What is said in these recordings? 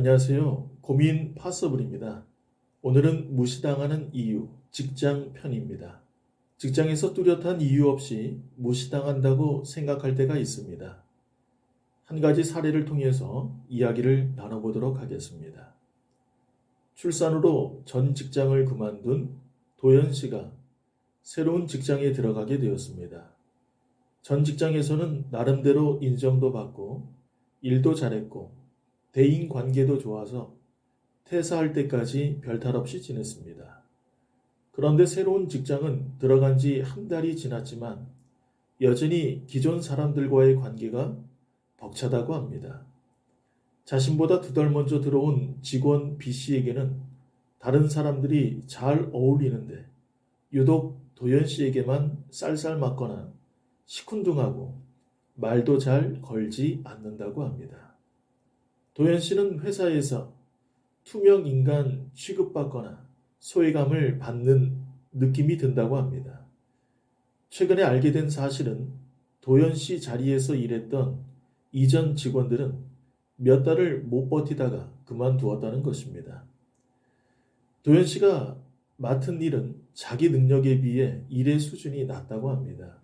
안녕하세요. 고민 파서블입니다. 오늘은 무시당하는 이유, 직장 편입니다. 직장에서 뚜렷한 이유 없이 무시당한다고 생각할 때가 있습니다. 한 가지 사례를 통해서 이야기를 나눠보도록 하겠습니다. 출산으로 전 직장을 그만둔 도연 씨가 새로운 직장에 들어가게 되었습니다. 전 직장에서는 나름대로 인정도 받고 일도 잘했고 대인 관계도 좋아서 퇴사할 때까지 별탈 없이 지냈습니다. 그런데 새로운 직장은 들어간 지 한 달이 지났지만 여전히 기존 사람들과의 관계가 벅차다고 합니다. 자신보다 두 달 먼저 들어온 직원 B씨에게는 다른 사람들이 잘 어울리는데 유독 도연 씨에게만 쌀쌀맞거나 시큰둥하고 말도 잘 걸지 않는다고 합니다. 도연 씨는 회사에서 투명 인간 취급받거나 소외감을 받는 느낌이 든다고 합니다. 최근에 알게 된 사실은 도연 씨 자리에서 일했던 이전 직원들은 몇 달을 못 버티다가 그만두었다는 것입니다. 도연 씨가 맡은 일은 자기 능력에 비해 일의 수준이 낮다고 합니다.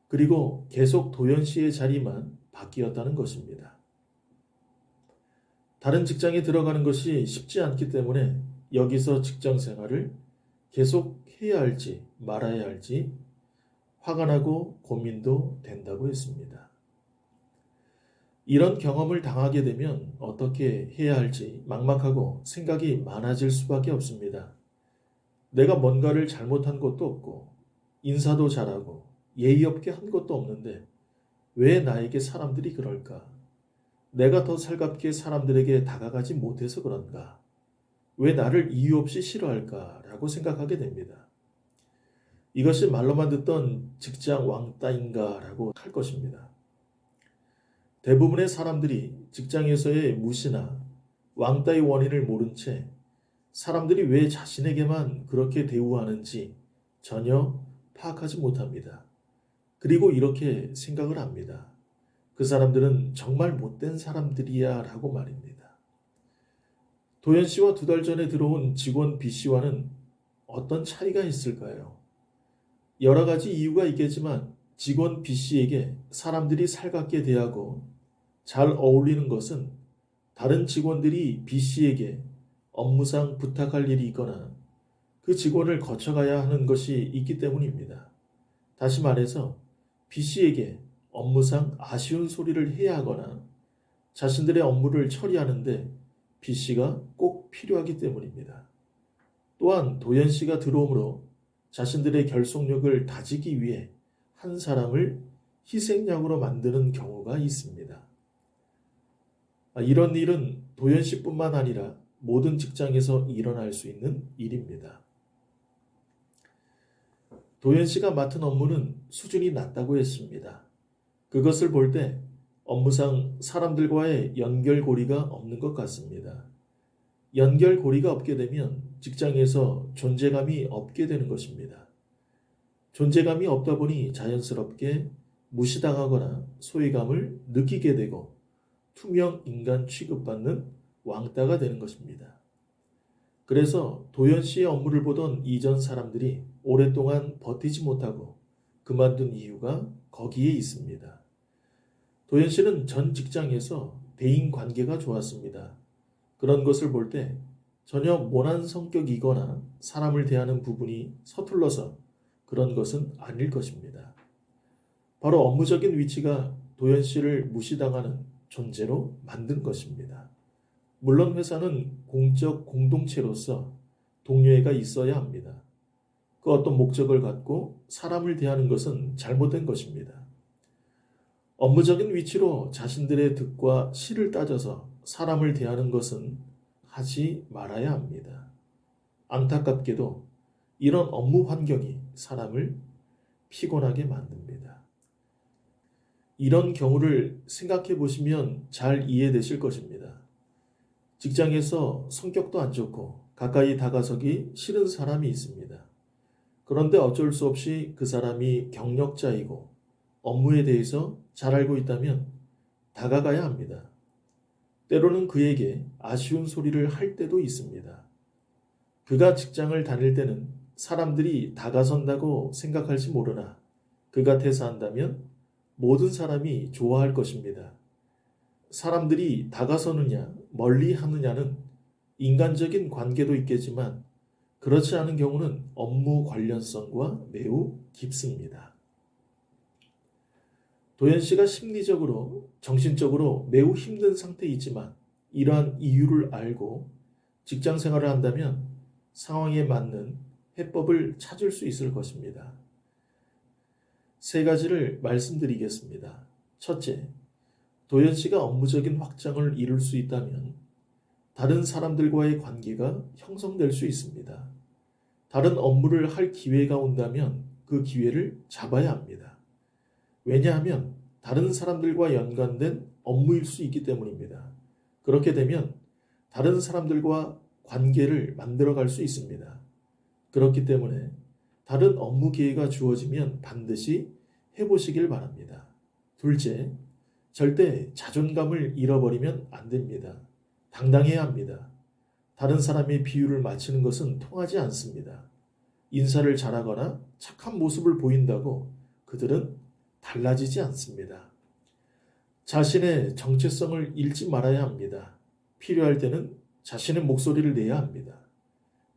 그리고 계속 도연 씨의 자리만 바뀌었다는 것입니다. 다른 직장에 들어가는 것이 쉽지 않기 때문에 여기서 직장 생활을 계속 해야 할지 말아야 할지 화가 나고 고민도 된다고 했습니다. 이런 경험을 당하게 되면 어떻게 해야 할지 막막하고 생각이 많아질 수밖에 없습니다. 내가 뭔가를 잘못한 것도 없고 인사도 잘하고 예의 없게 한 것도 없는데 왜 나에게 사람들이 그럴까? 내가 더 살갑게 사람들에게 다가가지 못해서 그런가? 왜 나를 이유 없이 싫어할까라고 생각하게 됩니다. 이것이 말로만 듣던 직장 왕따인가라고 할 것입니다. 대부분의 사람들이 직장에서의 무시나 왕따의 원인을 모른 채 사람들이 왜 자신에게만 그렇게 대우하는지 전혀 파악하지 못합니다. 그리고 이렇게 생각을 합니다. 그 사람들은 정말 못된 사람들이야 라고 말입니다. 도연 씨와 두 달 전에 들어온 직원 B 씨와는 어떤 차이가 있을까요? 여러 가지 이유가 있겠지만 직원 B 씨에게 사람들이 살갑게 대하고 잘 어울리는 것은 다른 직원들이 B 씨에게 업무상 부탁할 일이 있거나 그 직원을 거쳐가야 하는 것이 있기 때문입니다. 다시 말해서 B 씨에게 업무상 아쉬운 소리를 해야 하거나 자신들의 업무를 처리하는데 B 씨가 꼭 필요하기 때문입니다. 또한 도연 씨가 들어옴으로 자신들의 결속력을 다지기 위해 한 사람을 희생양으로 만드는 경우가 있습니다. 이런 일은 도연 씨뿐만 아니라 모든 직장에서 일어날 수 있는 일입니다. 도연 씨가 맡은 업무는 수준이 낮다고 했습니다. 그것을 볼 때 업무상 사람들과의 연결고리가 없는 것 같습니다. 연결고리가 없게 되면 직장에서 존재감이 없게 되는 것입니다. 존재감이 없다 보니 자연스럽게 무시당하거나 소외감을 느끼게 되고 투명 인간 취급받는 왕따가 되는 것입니다. 그래서 도연 씨의 업무를 보던 이전 사람들이 오랫동안 버티지 못하고 그만둔 이유가 거기에 있습니다. 도연 씨는 전 직장에서 대인 관계가 좋았습니다. 그런 것을 볼 때 전혀 모난 성격이거나 사람을 대하는 부분이 서툴러서 그런 것은 아닐 것입니다. 바로 업무적인 위치가 도연 씨를 무시당하는 존재로 만든 것입니다. 물론 회사는 공적 공동체로서 동료애가 있어야 합니다. 그 어떤 목적을 갖고 사람을 대하는 것은 잘못된 것입니다. 업무적인 위치로 자신들의 득과 실을 따져서 사람을 대하는 것은 하지 말아야 합니다. 안타깝게도 이런 업무 환경이 사람을 피곤하게 만듭니다. 이런 경우를 생각해 보시면 잘 이해되실 것입니다. 직장에서 성격도 안 좋고 가까이 다가서기 싫은 사람이 있습니다. 그런데 어쩔 수 없이 그 사람이 경력자이고 업무에 대해서 잘 알고 있다면 다가가야 합니다. 때로는 그에게 아쉬운 소리를 할 때도 있습니다. 그가 직장을 다닐 때는 사람들이 다가선다고 생각할지 모르나 그가 퇴사한다면 모든 사람이 좋아할 것입니다. 사람들이 다가서느냐 멀리 하느냐는 인간적인 관계도 있겠지만 그렇지 않은 경우는 업무 관련성과 매우 깊습니다. 도현 씨가 심리적으로, 정신적으로 매우 힘든 상태이지만 이러한 이유를 알고 직장 생활을 한다면 상황에 맞는 해법을 찾을 수 있을 것입니다. 세 가지를 말씀드리겠습니다. 첫째, 도현 씨가 업무적인 확장을 이룰 수 있다면 다른 사람들과의 관계가 형성될 수 있습니다. 다른 업무를 할 기회가 온다면 그 기회를 잡아야 합니다. 왜냐하면 다른 사람들과 연관된 업무일 수 있기 때문입니다. 그렇게 되면 다른 사람들과 관계를 만들어갈 수 있습니다. 그렇기 때문에 다른 업무 기회가 주어지면 반드시 해보시길 바랍니다. 둘째, 절대 자존감을 잃어버리면 안 됩니다. 당당해야 합니다. 다른 사람의 비유를 맞추는 것은 통하지 않습니다. 인사를 잘하거나 착한 모습을 보인다고 그들은 달라지지 않습니다. 자신의 정체성을 잃지 말아야 합니다. 필요할 때는 자신의 목소리를 내야 합니다.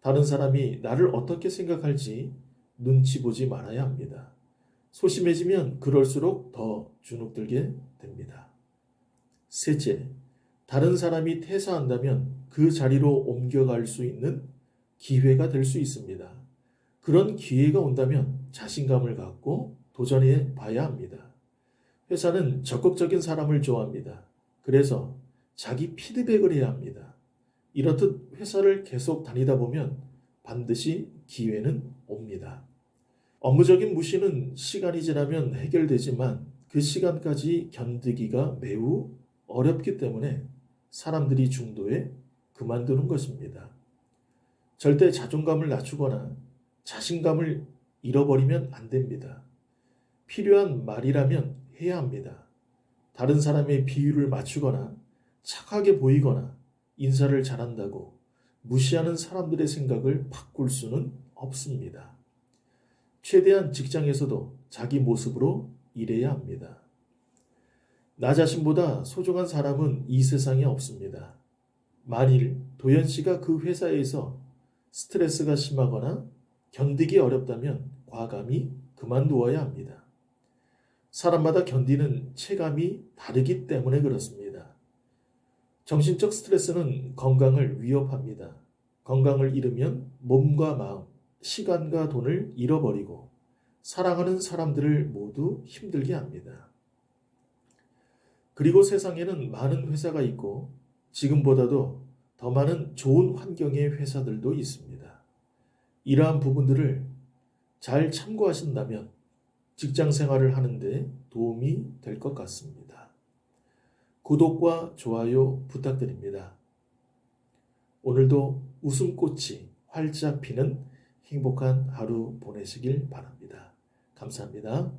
다른 사람이 나를 어떻게 생각할지 눈치 보지 말아야 합니다. 소심해지면 그럴수록 더 주눅들게 됩니다. 셋째, 다른 사람이 퇴사한다면 그 자리로 옮겨갈 수 있는 기회가 될 수 있습니다. 그런 기회가 온다면 자신감을 갖고 도전해 봐야 합니다. 회사는 적극적인 사람을 좋아합니다. 그래서 자기 피드백을 해야 합니다. 이렇듯 회사를 계속 다니다 보면 반드시 기회는 옵니다. 업무적인 무시는 시간이 지나면 해결되지만 그 시간까지 견디기가 매우 어렵기 때문에 사람들이 중도에 그만두는 것입니다. 절대 자존감을 낮추거나 자신감을 잃어버리면 안 됩니다. 필요한 말이라면 해야 합니다. 다른 사람의 비유를 맞추거나 착하게 보이거나 인사를 잘한다고 무시하는 사람들의 생각을 바꿀 수는 없습니다. 최대한 직장에서도 자기 모습으로 일해야 합니다. 나 자신보다 소중한 사람은 이 세상에 없습니다. 만일 도현 씨가 그 회사에서 스트레스가 심하거나 견디기 어렵다면 과감히 그만두어야 합니다. 사람마다 견디는 체감이 다르기 때문에 그렇습니다. 정신적 스트레스는 건강을 위협합니다. 건강을 잃으면 몸과 마음, 시간과 돈을 잃어버리고 사랑하는 사람들을 모두 힘들게 합니다. 그리고 세상에는 많은 회사가 있고 지금보다도 더 많은 좋은 환경의 회사들도 있습니다. 이러한 부분들을 잘 참고하신다면 직장 생활을 하는데 도움이 될 것 같습니다. 구독과 좋아요 부탁드립니다. 오늘도 웃음꽃이 활짝 피는 행복한 하루 보내시길 바랍니다. 감사합니다.